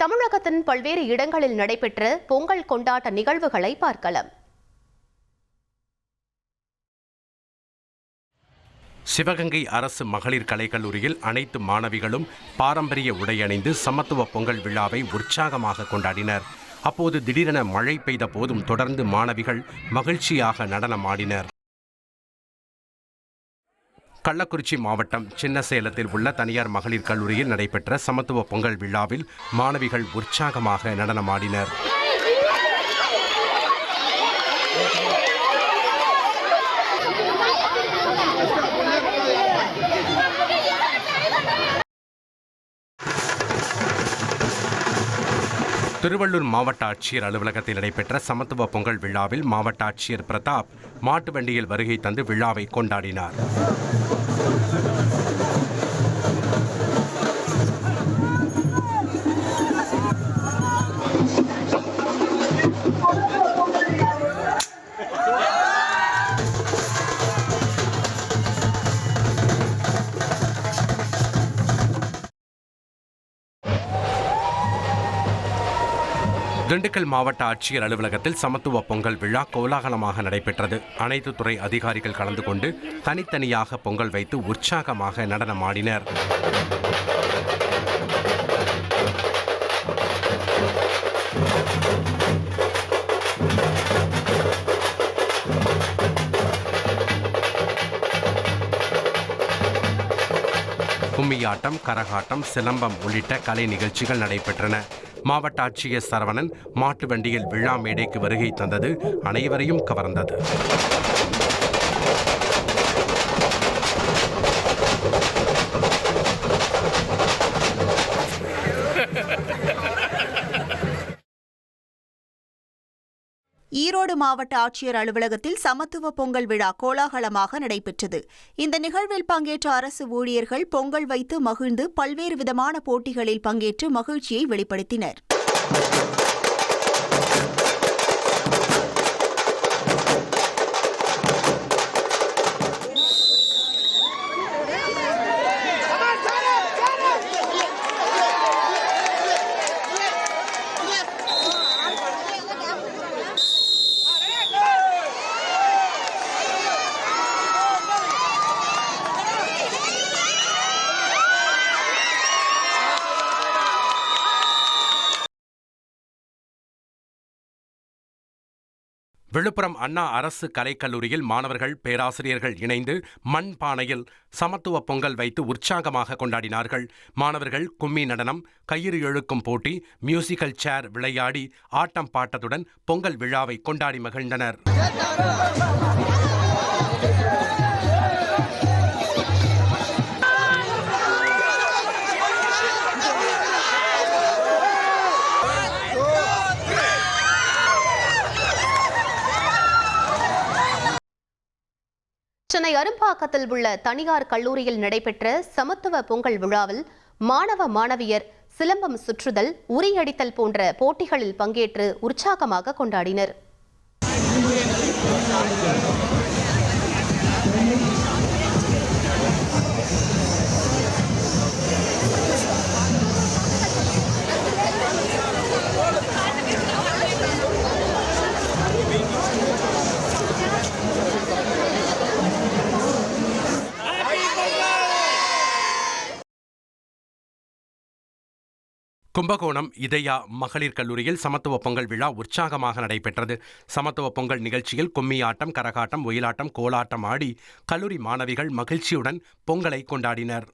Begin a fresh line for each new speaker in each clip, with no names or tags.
தமிழகத்தின் பல்வேறு இடங்களில் நடைபெற்ற பொங்கல் கொண்டாட்ட நிகழ்வுகளை பார்க்கலாம்.
சிவகங்கை அரசு மகளிர் கலைக்கல்லூரியில் அனைத்து மாணவிகளும் பாரம்பரிய உடை அணிந்து சமத்துவ பொங்கல் விழாவை உற்சாகமாக கொண்டாடினர். அப்போது திடீரென மழை பெய்த போதும் தொடர்ந்து மாணவிகள் மகிழ்ச்சியாக நடனமாடினர். கள்ளக்குறிச்சி மாவட்டம் சின்னசேலத்தில் உள்ள தனியார் மகளிர் கல்லூரியில் நடைபெற்ற சமத்துவ பொங்கல் விழாவில் மாணவிகள் உற்சாகமாக நடனமாடினர். திருவள்ளூர் மாவட்ட ஆட்சியர் அலுவலகத்தில் நடைபெற்ற சமத்துவ பொங்கல் விழாவில் மாவட்ட ஆட்சியர் பிரதாப் மாட்டு வண்டியில் வருகை தந்து விழாவை கொண்டாடினார். திண்டுக்கல் மாவட்ட ஆட்சியர் அலுவலகத்தில் சமத்துவ பொங்கல் விழா கோலாகலமாக நடைபெற்றது. அனைத்து துறை அதிகாரிகள் கலந்து கொண்டு தனித்தனியாக பொங்கல் வைத்து உற்சாகமாக நடனமாடினர். கும்மியாட்டம், கரகாட்டம், சிலம்பம் உள்ளிட்ட கலை நிகழ்ச்சிகள் நடைபெற்றன. மாவட்ட ஆட்சியர் சரவணன் மாட்டு வண்டியில் விழா மேடைக்கு வருகை தந்தது அனைவரையும் கவர்ந்தது.
ஈரோடு மாவட்ட ஆட்சியர் அலுவலகத்தில் சமத்துவ பொங்கல் விழா கோலாகலமாக நடைபெற்றது. இந்த நிகழ்வில் பங்கேற்ற அரசு ஊழியர்கள் பொங்கல் வைத்து மகிழ்ந்து பல்வேறு விதமான போட்டிகளில் பங்கேற்று மகிழ்ச்சியை வெளிப்படுத்தினர்.
விழுப்புரம் அண்ணா அரசு கலைக்கல்லூரியில் மாணவர்கள், பேராசிரியர்கள் இணைந்து மண் பானையில் சமத்துவ பொங்கல் வைத்து உற்சாகமாக கொண்டாடினார்கள். மாணவர்கள் கும்மி நடனம், கயிறு இழுக்கும் போட்டி, மியூசிக்கல் சேர் விளையாடி ஆட்டம் பாட்டத்துடன் பொங்கல் விழாவை கொண்டாடி மகிழ்ந்தனர்.
சென்னை அரும்பாக்கத்தில் உள்ள தனியார் கல்லூரியில் நடைபெற்ற சமத்துவ பொங்கல் விழாவில் மாணவ மாணவியர் சிலம்பம் சுற்றுதல், உரியடித்தல் போன்ற போட்டிகளில் பங்கேற்று உற்சாகமாக கொண்டாடினர்.
கும்பகோணம் இதயா மகளிர் கல்லூரியில் சமத்துவ பொங்கல் விழா உற்சாகமாக நடைபெற்றது. சமத்துவ பொங்கல் நிகழ்ச்சியில் கும்மியாட்டம், கரகாட்டம், ஒயிலாட்டம், கோலாட்டம் ஆடி கல்லூரி மாணவிகள் மகிழ்ச்சியுடன் பொங்கலை கொண்டாடினர்.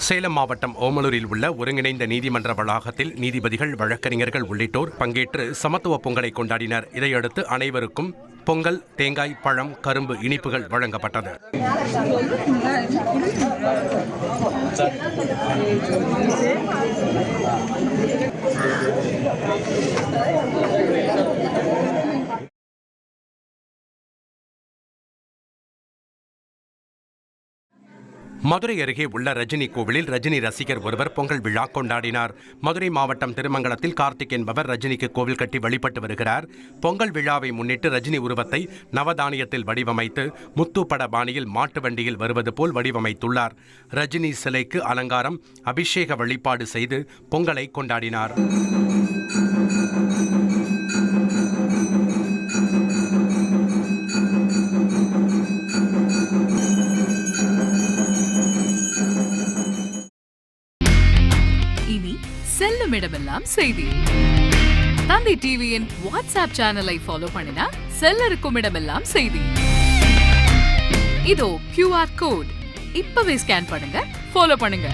சேலம் மாவட்டம் ஓமலூரில் உள்ள ஒருங்கிணைந்த நீதிமன்ற வளாகத்தில் நீதிபதிகள், வழக்கறிஞர்கள் உள்ளிட்டோர் பங்கேற்று சமத்துவ பொங்கலை கொண்டாடினர். இதையடுத்து அனைவருக்கும் பொங்கல், தேங்காய், பழம், கரும்பு, இனிப்புகள் வழங்கப்பட்டது. மதுரை அருகே உள்ள ரஜினி கோவிலில் ரஜினி ரசிகர் ஒருவர் பொங்கல் விழா கொண்டாடினார். மதுரை மாவட்டம் திருமங்கலத்தில் கார்த்திக் என்பவர் ரஜினிக்கு கோவில் கட்டி வழிபட்டு வருகிறார். பொங்கல் விழாவை முன்னிட்டு ரஜினி உருவத்தை நவதானியத்தில் வடிவமைத்து முத்து பட பாணியில் மாட்டு வண்டியில் வருவது போல் வடிவமைத்துள்ளார். ரஜினி சிலைக்கு அலங்காரம், அபிஷேக வழிபாடு செய்து பொங்கலை கொண்டாடினார்.
இனி செல்லும் இடமெல்லாம் செய்தி. தந்தி டிவியின் வாட்ஸ்அப் சேனலை ஃபாலோ பண்ணினா செல்ல இருக்கும் இடமெல்லாம் செய்தி. இதோ QR கோட் இப்பவே ஸ்கேன் பண்ணுங்க, ஃபாலோ பண்ணுங்க.